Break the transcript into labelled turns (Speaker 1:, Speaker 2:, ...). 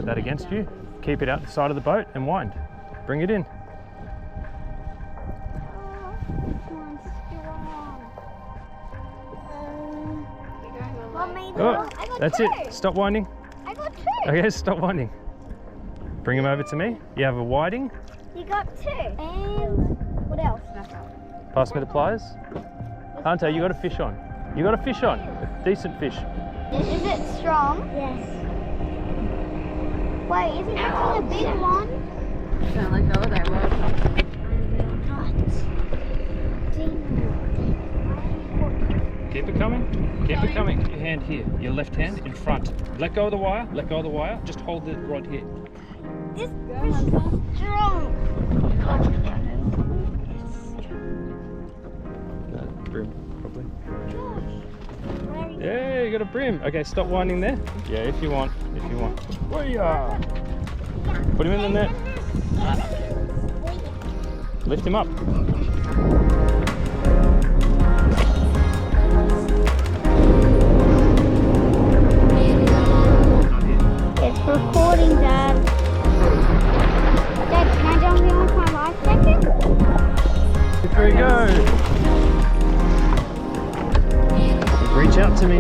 Speaker 1: put that against you. Keep it out the side of the boat and wind. Bring it in. Oh, that's it. Stop winding.
Speaker 2: I got 2.
Speaker 1: Okay, stop winding. Bring him over to me. You have a whiting.
Speaker 2: You got 2. And what else?
Speaker 1: Pass me the pliers. Ante, you got a fish on. You got a fish on. A decent fish.
Speaker 2: Is it strong? Yes. Wait, isn't it a big one?
Speaker 3: Don't let go of that rod.
Speaker 1: Keep it coming. Keep it coming. Your hand here. Your left hand in front. Let go of the wire. Let go of the wire. Just hold the rod here.
Speaker 2: This is strong.
Speaker 1: No, brim, probably. Yeah, you got a brim. Okay, stop winding there. Yeah, if you want. If you want. Whoa-yah. Put him in the net. Lift him up.
Speaker 2: It's recording, Dad. Dad, can I jump in with my life jacket?
Speaker 1: Here we go. Reach out to me.